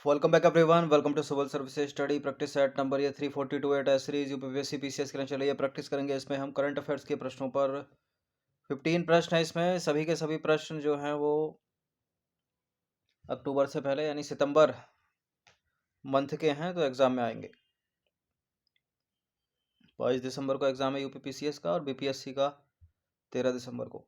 Welcome back everyone. Welcome to Civil Services Study Practice Set number ये 342 eight series UPPSC PCS के लिए चलिए practice करेंगे। इसमें हम करंट अफेयर्स के प्रश्नों पर 15 प्रश्न है। इसमें सभी के सभी प्रश्न जो हैं वो अक्टूबर से पहले यानी सितंबर मंथ के हैं, तो एग्जाम में आएंगे। 22 दिसंबर को एग्जाम है यूपीपीसीएस का और बीपीएससी का 13 दिसंबर को।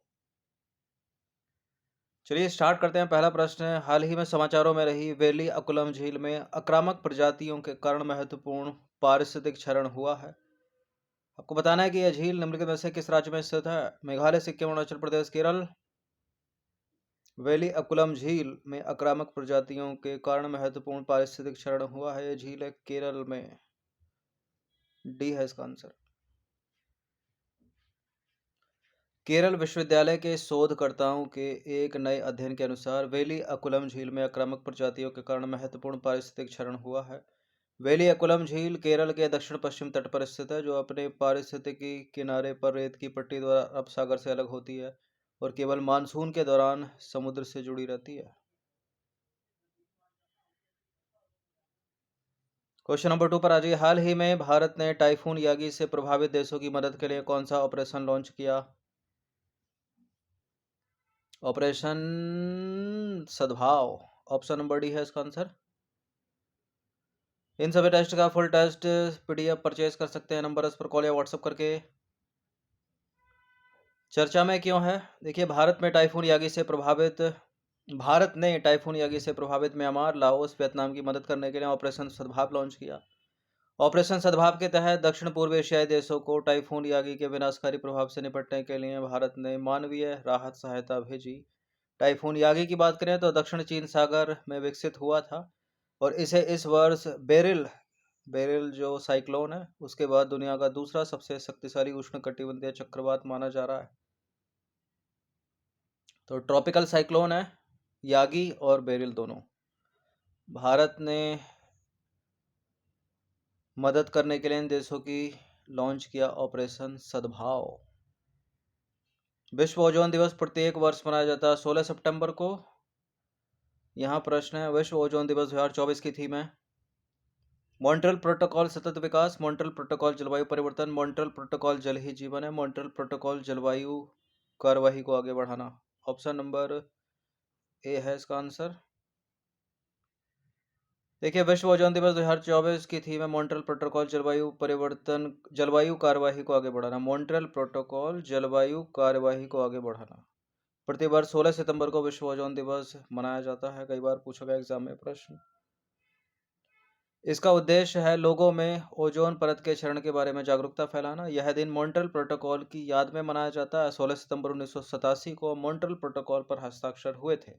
चलिए स्टार्ट करते हैं। पहला प्रश्न है, हाल ही में समाचारों में रही वेली अकुलम झील में आक्रामक प्रजातियों के कारण महत्वपूर्ण पारिस्थितिक क्षरण हुआ है। आपको बताना है कि यह झील निम्नलिखित में से किस राज्य में स्थित है? मेघालय, सिक्किम, अरुणाचल प्रदेश, केरल। वेली अकुलम झील में आक्रामक प्रजातियों के कारण महत्वपूर्ण पारिस्थितिक क्षरण हुआ है। यह झील है केरल में। डी है इसका आंसर। केरल विश्वविद्यालय के शोधकर्ताओं के एक नए अध्ययन के अनुसार वेली अकुलम झील में आक्रामक प्रजातियों के कारण महत्वपूर्ण पारिस्थितिक क्षरण हुआ है। वेली अकुलम झील केरल के दक्षिण पश्चिम तट पर स्थित है, जो अपने पारिस्थितिकी किनारे पर रेत की पट्टी द्वारा अरब सागर से अलग होती है और केवल मानसून के दौरान समुद्र से जुड़ी रहती है। क्वेश्चन नंबर 2 पर आ जाइए। हाल ही में भारत ने टाइफून यागी से प्रभावित देशों की मदद के लिए कौन सा ऑपरेशन लॉन्च किया? ऑपरेशन सद्भाव। ऑप्शन नंबर डी है इसका आंसर। इन सभी टेस्ट का फुल टेस्ट पीडीएफ परचेज कर सकते हैं नंबर इस पर कॉल या व्हाट्सएप करके। चर्चा में क्यों है? देखिए, भारत ने टाइफून यागी से प्रभावित म्यांमार, लाओस, वियतनाम की मदद करने के लिए ऑपरेशन सद्भाव लॉन्च किया। ऑपरेशन सद्भाव के तहत दक्षिण पूर्व एशियाई देशों को टाइफून यागी के विनाशकारी प्रभाव से निपटने के लिए भारत ने मानवीय राहत सहायता भेजी। टाइफून यागी की बात करें तो दक्षिण चीन सागर में विकसित हुआ था और इसे इस वर्ष बेरिल बेरिल जो साइक्लोन है उसके बाद दुनिया का दूसरा सबसे शक्तिशाली उष्णकटिबंधीय चक्रवात माना जा रहा है। तो ट्रॉपिकल साइक्लोन है यागी और बेरिल दोनों। भारत ने मदद करने के लिए इन देशों की लॉन्च किया ऑपरेशन सद्भाव। विश्व ओजोन दिवस प्रत्येक वर्ष मनाया जाता है 16 सितंबर को। यहाँ प्रश्न है, विश्व ओजोन दिवस 2024 की थीम है मॉन्ट्रियल प्रोटोकॉल सतत विकास, मॉन्ट्रियल प्रोटोकॉल जलवायु परिवर्तन, मॉन्ट्रियल प्रोटोकॉल जल ही जीवन है, मॉन्ट्रियल प्रोटोकॉल जलवायु कार्यवाही को आगे बढ़ाना। ऑप्शन नंबर ए है इसका आंसर। देखिए, विश्व ओजोन दिवस 2024 की थीम है मॉन्ट्रियल प्रोटोकॉल जलवायु परिवर्तन, जलवायु कार्यवाही को आगे बढ़ाना। मॉन्ट्रियल प्रोटोकॉल जलवायु कार्यवाही को आगे बढ़ाना। प्रतिवर्ष 16 सितंबर को विश्व ओजोन दिवस मनाया जाता है। कई बार पूछा गया एग्जाम में प्रश्न। इसका उद्देश्य है लोगों में ओजोन परत के क्षरण के बारे में जागरूकता फैलाना। यह दिन मॉन्ट्रियल प्रोटोकॉल की याद में मनाया जाता है। 16 सितंबर 1987 को मॉन्ट्रियल प्रोटोकॉल पर हस्ताक्षर हुए थे।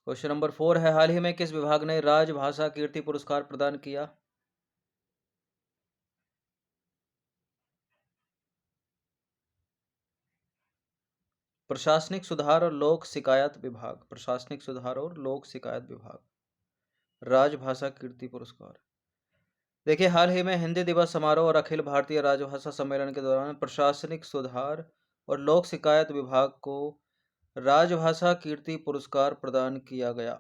क्वेश्चन नंबर 4 है, हाल ही में किस विभाग ने राजभाषा कीर्ति पुरस्कार प्रदान किया? प्रशासनिक सुधार और लोक शिकायत विभाग। प्रशासनिक सुधार और लोक शिकायत विभाग राजभाषा कीर्ति पुरस्कार। देखिए, हाल ही में हिंदी दिवस समारोह और अखिल भारतीय राजभाषा सम्मेलन के दौरान प्रशासनिक सुधार और लोक शिकायत विभाग को राजभाषा कीर्ति पुरस्कार प्रदान किया गया।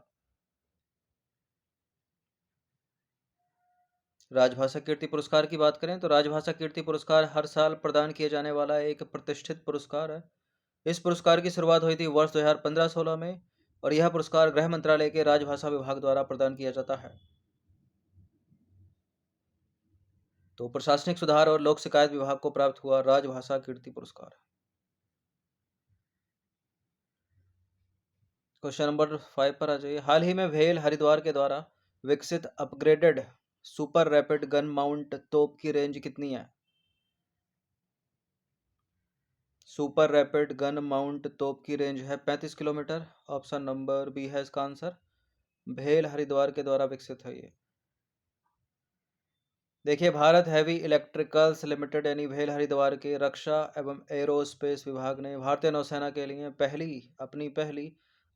राजभाषा कीर्ति पुरस्कार की बात करें तो राजभाषा कीर्ति पुरस्कार हर साल प्रदान किए जाने वाला एक प्रतिष्ठित पुरस्कार है। इस पुरस्कार की शुरुआत हुई थी वर्ष 2015-16 में और यह पुरस्कार गृह मंत्रालय के राजभाषा विभाग द्वारा प्रदान किया जाता है। तो प्रशासनिक सुधार और लोक शिकायत विभाग को प्राप्त हुआ राजभाषा कीर्ति पुरस्कार। क्वेश्चन नंबर 5 पर आ जाइए। हाल ही में भेल हरिद्वार के द्वारा विकसित upgraded super rapid gun mount तोप की रेंज कितनी है? सुपर रैपिड गन माउंट तोप की रेंज है 35 किलोमीटर। ऑप्शन नंबर बी है इसका आंसर। भेल हरिद्वार के द्वारा विकसित है ये। देखिए, भारत हैवी इलेक्ट्रिकल्स लिमिटेड यानी भेल हरिद्वार के रक्षा एवं एरोस्पेस विभाग ने भारतीय नौसेना के लिए अपनी पहली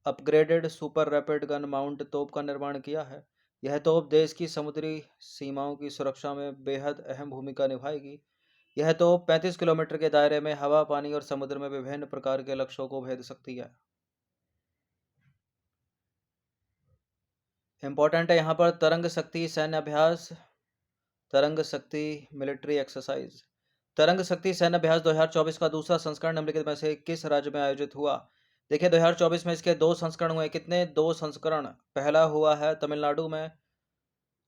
upgraded super rapid gun mount तोप का निर्माण किया है। यह तोप देश की समुद्री सीमाओं की सुरक्षा में बेहद अहम भूमिका निभाएगी। यह तोप 35 किलोमीटर के दायरे में हवा, पानी और समुद्र में विभिन्न प्रकार के लक्ष्यों को भेद सकती है। इंपॉर्टेंट है यहाँ पर तरंग शक्ति सैन्य अभ्यास, तरंग शक्ति मिलिट्री एक्सरसाइज। तरंग शक्ति सैन्य अभ्यास 2024 का दूसरा संस्करण निम्नलिखित में से किस राज्य में आयोजित हुआ? देखिए 2024 में इसके 2 संस्करण हुए। कितने? 2 संस्करण। पहला हुआ है तमिलनाडु में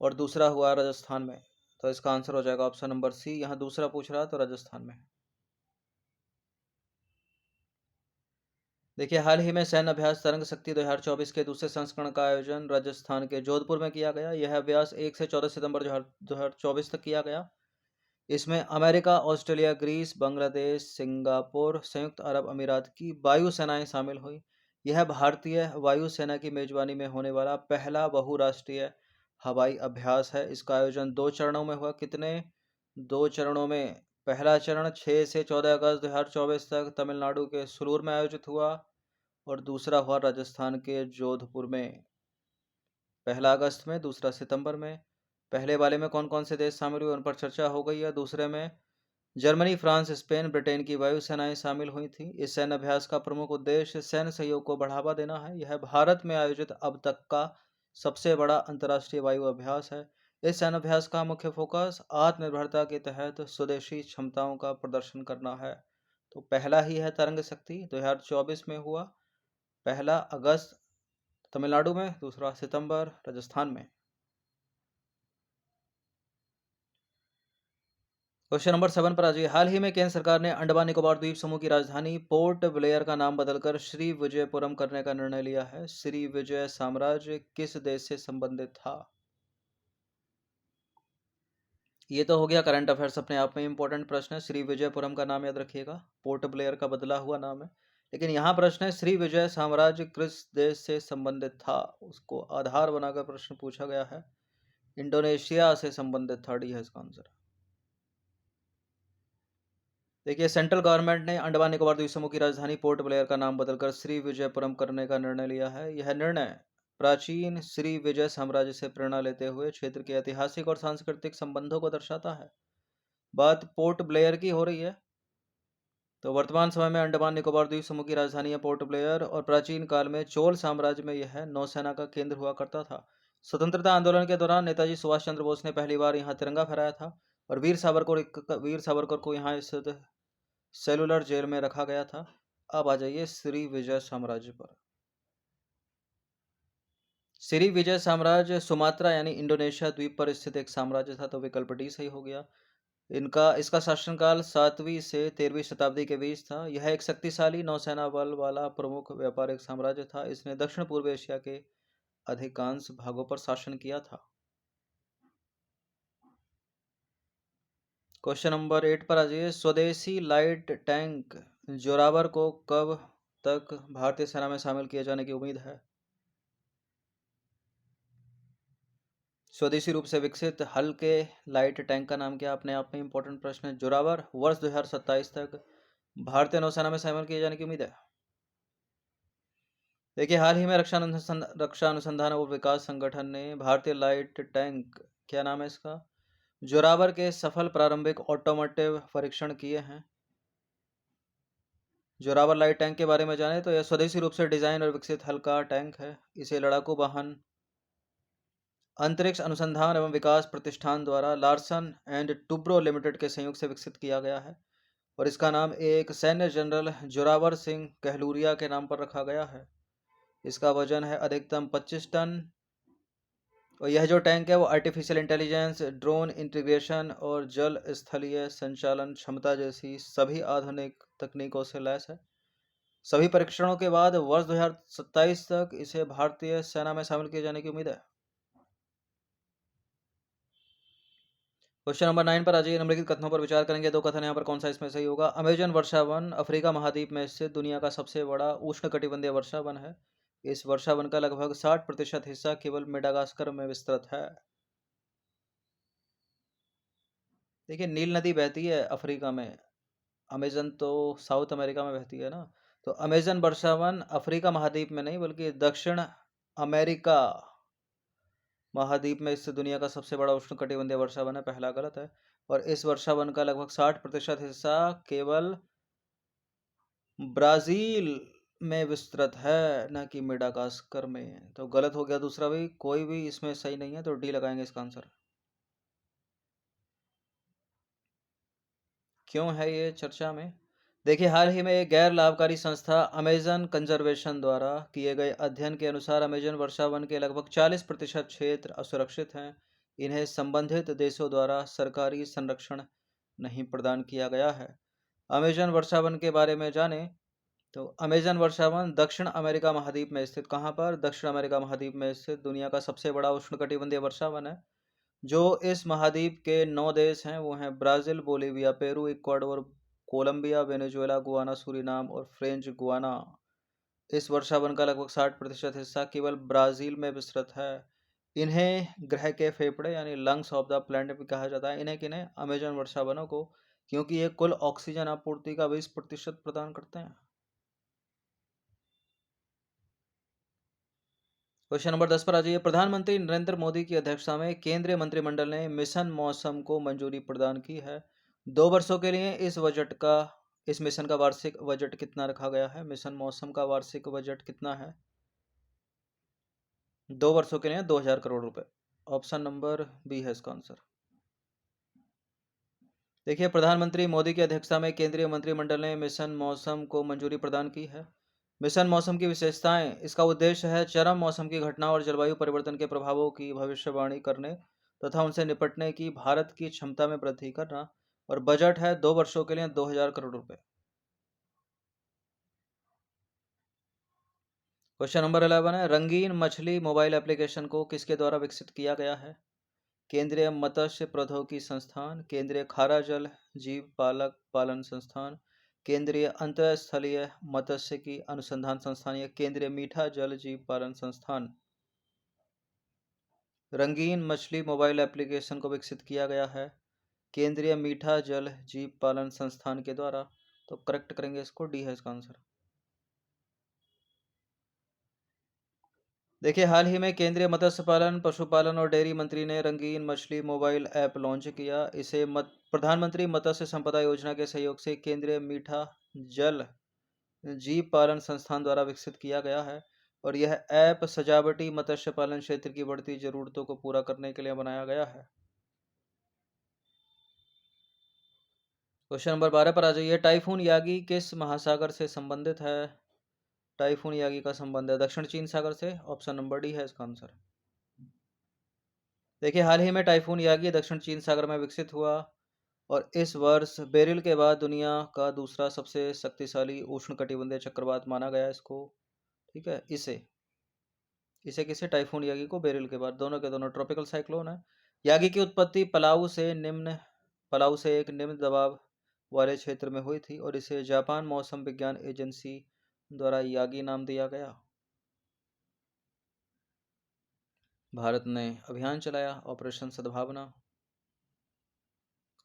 और दूसरा हुआ राजस्थान में। तो इसका आंसर हो जाएगा ऑप्शन नंबर सी। यहाँ दूसरा पूछ रहा है तो राजस्थान में। देखिए हाल ही में सैन्य अभ्यास तरंग शक्ति 2024 के दूसरे संस्करण का आयोजन राजस्थान के जोधपुर में किया गया। यह अभ्यास 1 से 14 सितंबर 2024 तक किया गया। इसमें America, Australia, Greece, Bangladesh, Singapore, संयुक्त अरब अमीरात की वायु सेनाएं शामिल हुई। यह भारतीय वायुसेना की मेजबानी में होने वाला पहला बहुराष्ट्रीय हवाई अभ्यास है। इसका आयोजन 2 चरणों में हुआ। कितने? 2 चरणों में। पहला चरण 6 से 14 अगस्त 2024 तक तमिलनाडु के सुलूर में आयोजित हुआ और दूसरा हुआ राजस्थान के जोधपुर में, पहला अगस्त में, दूसरा सितंबर में। पहले वाले में कौन कौन से देश शामिल हुए उन पर चर्चा हो गई है। दूसरे में जर्मनी, फ्रांस, स्पेन, ब्रिटेन की वायुसेनाएं शामिल हुई थी। इस सैन्य अभ्यास का प्रमुख उद्देश्य सैन्य सहयोग को बढ़ावा देना है। यह भारत में आयोजित अब तक का सबसे बड़ा अंतर्राष्ट्रीय वायु अभ्यास है। इस सैन्य अभ्यास का मुख्य फोकस आत्मनिर्भरता के तहत स्वदेशी क्षमताओं का प्रदर्शन करना है। तो पहला ही है तरंग शक्ति, 2024 में हुआ, पहला अगस्त तमिलनाडु में, दूसरा सितंबर राजस्थान में। क्वेश्चन नंबर 7 पर आ जाइए। हाल ही में केंद्र सरकार ने अंडमान निकोबार द्वीप समूह की राजधानी पोर्ट ब्लेयर का नाम बदलकर श्री विजयपुरम करने का निर्णय लिया है। श्री विजय साम्राज्य किस देश से संबंधित था? ये तो हो गया करंट अफेयर्स, अपने आप में इंपॉर्टेंट प्रश्न है। श्री विजयपुरम का नाम याद रखिएगा, पोर्ट ब्लेयर का बदला हुआ नाम है। लेकिन यहाँ प्रश्न है श्री विजय साम्राज्य किस देश से संबंधित था, उसको आधार बनाकर प्रश्न पूछा गया है। इंडोनेशिया से संबंधित था, डी है इसका आंसर। देखिए सेंट्रल गवर्नमेंट ने अंडमान निकोबार द्वीप समूह की राजधानी पोर्ट ब्लेयर का नाम बदलकर श्री विजयपुरम करने का निर्णय लिया है। यह निर्णय प्राचीन श्री विजय साम्राज्य से प्रेरणा लेते हुए क्षेत्र के ऐतिहासिक और सांस्कृतिक संबंधों को दर्शाता है। बात पोर्ट ब्लेयर की हो रही है। तो वर्तमान समय में अंडमान निकोबार द्वीप समूह की राजधानी है पोर्ट ब्लेयर और प्राचीन काल में चोल साम्राज्य में यह नौसेना का केंद्र हुआ करता था। स्वतंत्रता आंदोलन के दौरान नेताजी सुभाष चंद्र बोस ने पहली बार यहाँ तिरंगा फहराया था और वीर सावरकर को यहाँ स्थित सेलुलर जेल में रखा गया था। अब आ जाइए श्री विजय साम्राज्य पर। श्री विजय साम्राज्य सुमात्रा यानी इंडोनेशिया द्वीप पर स्थित एक साम्राज्य था, तो विकल्प डी सही हो गया। इसका शासनकाल 7वीं से 13वीं शताब्दी के बीच था। यह एक शक्तिशाली नौसेना बल वाला प्रमुख व्यापारिक साम्राज्य था। इसने दक्षिण पूर्व एशिया के अधिकांश भागों पर शासन किया था। क्वेश्चन नंबर 8 पर आ जाइए। स्वदेशी लाइट टैंक जोरावर को कब तक भारतीय सेना में शामिल किए जाने की उम्मीद है? स्वदेशी रूप से विकसित हल्के लाइट टैंक का नाम क्या? अपने आप में इंपॉर्टेंट प्रश्न है। जोरावर वर्ष 2027 तक भारतीय नौसेना में शामिल किए जाने की उम्मीद है। देखिए हाल ही में रक्षा अनुसंधान और विकास संगठन ने भारतीय लाइट टैंक, क्या नाम है इसका, जोरावर के सफल प्रारंभिक ऑटोमोटिव परीक्षण किए हैं। जोरावर लाइट टैंक के बारे में जाने तो यह स्वदेशी रूप से डिजाइन और विकसित हल्का टैंक है। इसे लड़ाकू वाहन अंतरिक्ष अनुसंधान एवं विकास प्रतिष्ठान द्वारा लार्सन एंड टुब्रो लिमिटेड के संयोग से विकसित किया गया है और इसका नाम एक सैन्य जनरल जोरावर सिंह कहलूरिया के नाम पर रखा गया है। इसका वजन है अधिकतम 25 टन और यह जो टैंक है वो आर्टिफिशियल इंटेलिजेंस, ड्रोन इंटीग्रेशन और जल स्थलीय संचालन क्षमता जैसी सभी आधुनिक तकनीकों से लैस है। सभी परीक्षणों के बाद वर्ष 2027 तक इसे भारतीय सेना में शामिल किए जाने की उम्मीद है। क्वेश्चन नंबर 9 पर आ जाइए। निम्नलिखित कथनों पर विचार करेंगे। 2 कथन यहाँ पर कौन सा इसमें सही होगा? अमेजन वर्षा वन अफ्रीका महाद्वीप में स्थित दुनिया का सबसे बड़ा उष्णकटिबंधीय वर्षा वन है। इस वर्षा वन का लगभग 60% हिस्सा केवल मेडागास्कर में विस्तृत है। देखिए नील नदी बहती है अफ्रीका में, अमेजन तो साउथ अमेरिका में बहती है ना। तो अमेजन वर्षा वन अफ्रीका महाद्वीप में नहीं बल्कि दक्षिण अमेरिका महाद्वीप में स्थित दुनिया का सबसे बड़ा उष्णकटिबंधीय वर्षा वन है, पहला गलत है। और इस वर्षा वन का लगभग 60% हिस्सा केवल ब्राजील में विस्तृत है, न कि मेडागास्कर में। तो गलत हो गया दूसरा भी, कोई भी इसमें सही नहीं है, तो डी लगाएंगे इसका आंसर। क्यों है ये चर्चा में? देखिए, हाल ही में एक गैर लाभकारी संस्था अमेजन कंजर्वेशन द्वारा किए गए अध्ययन के अनुसार अमेजन वर्षा वन के लगभग 40% क्षेत्र असुरक्षित हैं। इन्हें संबंधित देशों द्वारा सरकारी संरक्षण नहीं प्रदान किया गया है। अमेजन वर्षा वन के बारे में जाने तो अमेजन वर्षा वन दक्षिण अमेरिका महाद्वीप में स्थित, कहाँ पर? दक्षिण अमेरिका महाद्वीप में स्थित दुनिया का सबसे बड़ा उष्णकटिबंधीय वर्षा वन है। जो इस महाद्वीप के 9 देश हैं वो हैं Brazil, Bolivia, Peru, Ecuador, Colombia, Venezuela, Guyana, Suriname और फ्रेंच गुयाना। इस वर्षावन का लगभग 60% हिस्सा केवल ब्राज़ील में विस्तृत है। इन्हें ग्रह के फेफड़े यानी लंग्स ऑफ द प्लैनेट भी कहा जाता है। इन्हें किन्हें? अमेजन वर्षावनों को, क्योंकि ये कुल ऑक्सीजन आपूर्ति का 20% प्रदान करते हैं। क्वेश्चन नंबर 10 पर आ जाइए। प्रधानमंत्री नरेंद्र मोदी की अध्यक्षता में केंद्रीय मंत्रिमंडल ने मिशन मौसम को मंजूरी प्रदान की है। 2 वर्षों के लिए इस मिशन का वार्षिक बजट कितना रखा गया है? मिशन मौसम का वार्षिक बजट कितना है? 2 वर्षों के लिए 2000 करोड़ रुपए। ऑप्शन नंबर बी है इसका आंसर। देखिए, प्रधानमंत्री मोदी की अध्यक्षता में केंद्रीय मंत्रिमंडल ने मिशन मौसम को मंजूरी प्रदान की है। मिशन मौसम की विशेषताएं: इसका उद्देश्य है चरम मौसम की घटना और जलवायु परिवर्तन के प्रभावों की भविष्यवाणी करने तथा उनसे निपटने की भारत की क्षमता में वृद्धि करना। और बजट है 2 वर्षों के लिए 2000 करोड़ रुपए। क्वेश्चन नंबर 11 है, रंगीन मछली मोबाइल एप्लीकेशन को किसके द्वारा विकसित किया गया है? केंद्रीय मत्स्य प्रौद्योगिकी संस्थान, केंद्रीय खारा जल जीव पालक पालन संस्थान, केंद्रीय अंतरस्थलीय मत्स्यिकी अनुसंधान संस्थान या केंद्रीय मीठा जल जीव पालन संस्थान। रंगीन मछली मोबाइल एप्लीकेशन को विकसित किया गया है केंद्रीय मीठा जल जीव पालन संस्थान के द्वारा। तो करेक्ट करेंगे इसको, डी है इसका आंसर। देखिए, हाल ही में केंद्रीय मत्स्य पालन, पशुपालन और डेयरी मंत्री ने रंगीन मछली मोबाइल ऐप लॉन्च किया। इसे प्रधानमंत्री मत्स्य संपदा योजना के सहयोग से केंद्रीय मीठा जल जीव पालन संस्थान द्वारा विकसित किया गया है। और यह ऐप सजावटी मत्स्य पालन क्षेत्र की बढ़ती जरूरतों को पूरा करने के लिए बनाया गया है। क्वेश्चन नंबर 12 पर आ जाइए। टाइफून यागी किस महासागर से संबंधित है? टाइफून यागी का संबंध है दक्षिण चीन सागर से। ऑप्शन नंबर डी है इसका आंसर। देखिए, हाल ही में टाइफून यागी दक्षिण चीन सागर में विकसित हुआ और इस वर्ष बेरिल के बाद दुनिया का दूसरा सबसे शक्तिशाली उष्णकटिबंधीय चक्रवात माना गया इसको। ठीक है, इसे किसे? टाइफून यागी को बेरिल के बाद। दोनों के दोनों ट्रॉपिकल साइक्लोन है। यागी की उत्पत्ति पलाऊ से एक निम्न दबाव वाले क्षेत्र में हुई थी और इसे जापान मौसम विज्ञान एजेंसी द्वारा यागी नाम दिया गया। भारत ने अभियान चलाया ऑपरेशन सद्भावना।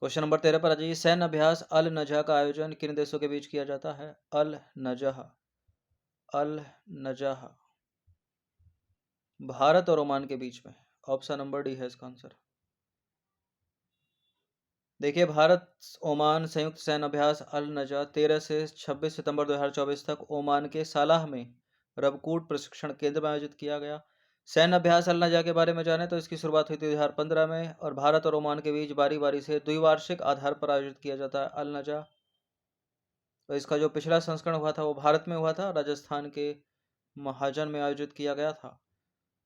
क्वेश्चन नंबर 13 पर आ जाइए। सैन्य अभ्यास अल नजह का आयोजन किन देशों के बीच किया जाता है? अल नजह भारत और ओमान के बीच में। ऑप्शन नंबर डी है इसका आंसर। देखिए, भारत ओमान संयुक्त सैन्य अभ्यास अल नजा 13 से 26 सितंबर 2024 तक ओमान के सालाह में रबकूट प्रशिक्षण केंद्र में आयोजित किया गया। सैन्य अभ्यास अल नजा के बारे में जाने तो इसकी शुरुआत हुई थी 2015 में और भारत और ओमान के बीच बारी बारी से द्विवार्षिक आधार पर आयोजित किया जाता है अल नजा। तो इसका जो पिछला संस्करण हुआ था वो भारत में हुआ था, राजस्थान के महाजन में आयोजित किया गया था।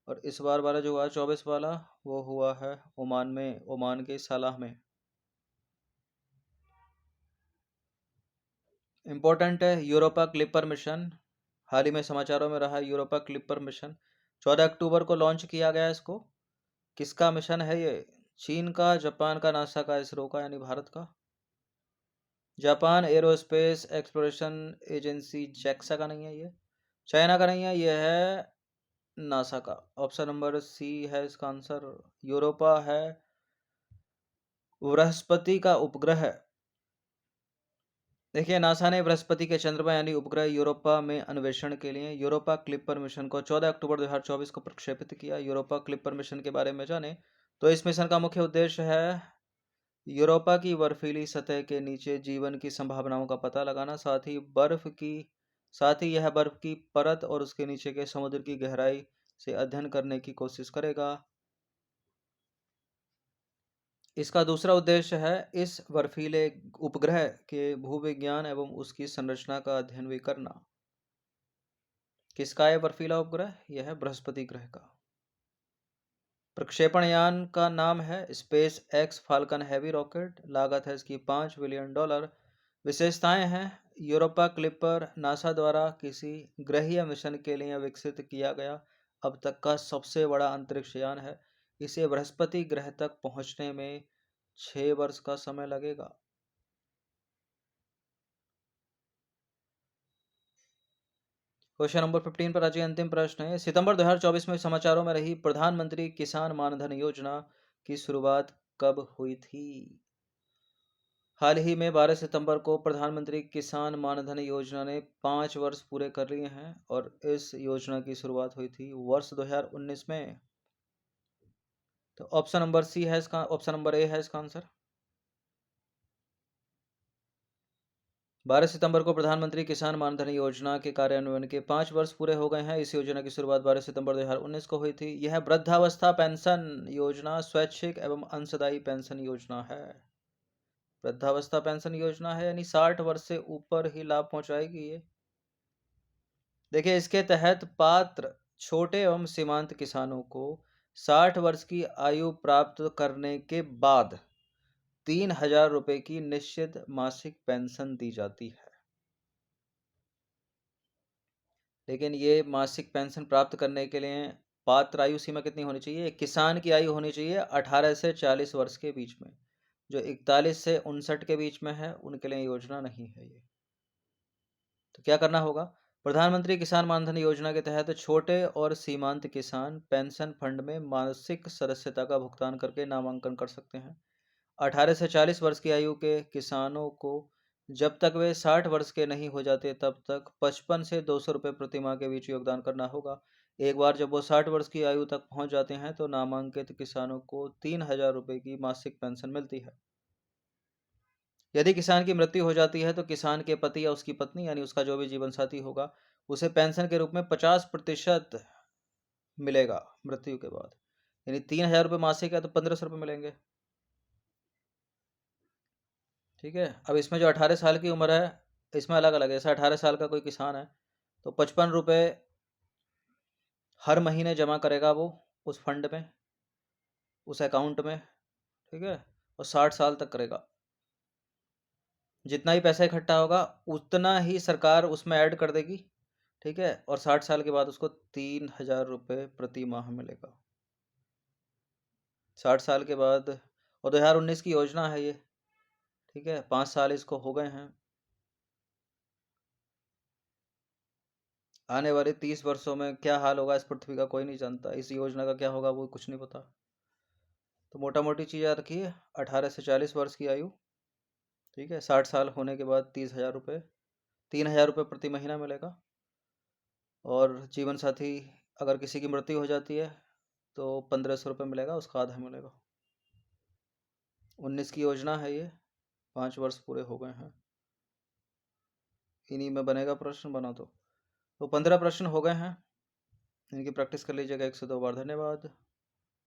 और इस बार वाला जो हुआ 24 वाला वो हुआ है ओमान में, ओमान के सालाह में। इम्पोर्टेंट है यूरोपा क्लिपर मिशन, हाल ही में समाचारों में रहा यूरोपा क्लिपर मिशन। 14 अक्टूबर को लॉन्च किया गया इसको। किसका मिशन है ये? चीन का, जापान का, नासा का, इसरो का यानी भारत का? Japan aerospace exploration agency JAXA का नहीं है ये, चाइना का नहीं है, ये है नासा का। ऑप्शन नंबर सी है इसका आंसर। यूरोपा है बृहस्पति का उपग्रह। देखिए, नासा ने बृहस्पति के चंद्रमा यानी उपग्रह यूरोपा में अन्वेषण के लिए यूरोपा क्लिपर मिशन को 14 अक्टूबर 2024 को प्रक्षेपित किया। यूरोपा क्लिपर मिशन के बारे में जाने तो इस मिशन का मुख्य उद्देश्य है यूरोपा की बर्फीली सतह के नीचे जीवन की संभावनाओं का पता लगाना, साथ ही बर्फ की साथ ही यह बर्फ की परत और उसके नीचे के समुद्र की गहराई से अध्ययन करने की कोशिश करेगा। इसका दूसरा उद्देश्य है इस बर्फीले उपग्रह के भूविज्ञान एवं उसकी संरचना का अध्ययन भी करना। किसका है बर्फीला उपग्रह? यह है बृहस्पति ग्रह का। प्रक्षेपण यान का नाम है space x falcon heavy rocket. लागत है इसकी $5 बिलियन। विशेषताएं हैं यूरोपा क्लिपर नासा द्वारा किसी ग्रहीय मिशन के लिए विकसित किया गया अब तक का सबसे बड़ा अंतरिक्ष यान है। इसे बृहस्पति ग्रह तक पहुंचने में 6 वर्ष का समय लगेगा। क्वेश्चन नंबर 15 पर आज ये अंतिम प्रश्न है। सितंबर 2024 में समाचारों में रही प्रधानमंत्री किसान मानधन योजना की शुरुआत कब हुई थी? हाल ही में 12 सितंबर को प्रधानमंत्री किसान मानधन योजना ने 5 वर्ष पूरे कर लिए हैं और इस योजना की शुरुआत हुई थी वर्ष 2019 में। तो ऑप्शन नंबर ए है इसका आंसर। 12 सितंबर को प्रधानमंत्री किसान मानधन योजना के कार्यान्वयन के 5 वर्ष पूरे हो गए हैं। इस योजना की शुरुआत 12 सितंबर 2019 को हुई थी। यह वृद्धावस्था पेंशन योजना स्वैच्छिक एवं अंशदायी पेंशन योजना है। वृद्धावस्था पेंशन योजना है यानी 60 वर्ष से ऊपर ही लाभ पहुंचाएगी ये। देखिए इसके तहत पात्र छोटे एवं सीमांत किसानों को 60 वर्ष की आयु प्राप्त करने के बाद 3,000 रुपए की निश्चित मासिक पेंशन दी जाती है। लेकिन ये मासिक पेंशन प्राप्त करने के लिए पात्र आयु सीमा कितनी होनी चाहिए? किसान की आयु होनी चाहिए 18 से 40 वर्ष के बीच में। जो 41 से 59 के बीच में है उनके लिए योजना नहीं है ये। तो क्या करना होगा? प्रधानमंत्री किसान मानधन योजना के तहत छोटे और सीमांत किसान पेंशन फंड में मासिक सदस्यता का भुगतान करके नामांकन कर सकते हैं। 18 से 40 वर्ष की आयु के किसानों को जब तक वे 60 वर्ष के नहीं हो जाते तब तक 55 से 200 रुपये प्रति माह के बीच योगदान करना होगा। एक बार जब वो 60 वर्ष की आयु तक पहुंच जाते हैं तो नामांकित किसानों को 3,000 रुपये की मासिक पेंशन मिलती है। यदि किसान की मृत्यु हो जाती है तो किसान के पति या उसकी पत्नी यानी उसका जो भी जीवन साथी होगा उसे पेंशन के रूप में 50% मिलेगा मृत्यु के बाद। यानी 3,000 रुपये मासिक है तो 1,500 रुपये मिलेंगे। ठीक है। अब इसमें जो 18 साल की उम्र है इसमें अलग अलग है। जैसे 18 साल का कोई किसान है तो 55 रुपये हर महीने जमा करेगा वो उस फंड में, उस अकाउंट में। ठीक है। और 60 साल तक करेगा। जितना ही पैसा इकट्ठा होगा उतना ही सरकार उसमें ऐड कर देगी। ठीक है। और 60 साल के बाद उसको 3,000 रुपये प्रति माह मिलेगा। 60 साल के बाद। और 2019 की योजना है ये। ठीक है। 5 साल इसको हो गए हैं। आने वाले 30 वर्षों में क्या हाल होगा इस पृथ्वी का कोई नहीं जानता। इस योजना का क्या होगा वो कुछ नहीं पता। तो मोटा मोटी चीज़ याद रखिए 18 से 40 वर्ष की आयु। ठीक है। 60 साल होने के बाद 30,000 रुपये 3,000 रुपये प्रति महीना मिलेगा। और जीवन साथी अगर किसी की मृत्यु हो जाती है तो 1,500 रुपये मिलेगा, उसका आधा मिलेगा। 19 की योजना है ये। 5 वर्ष पूरे हो गए हैं। इन्हीं में बनेगा प्रश्न बना तो 15 प्रश्न हो गए हैं। इनकी प्रैक्टिस कर लीजिएगा 1 से 2 बार। धन्यवाद।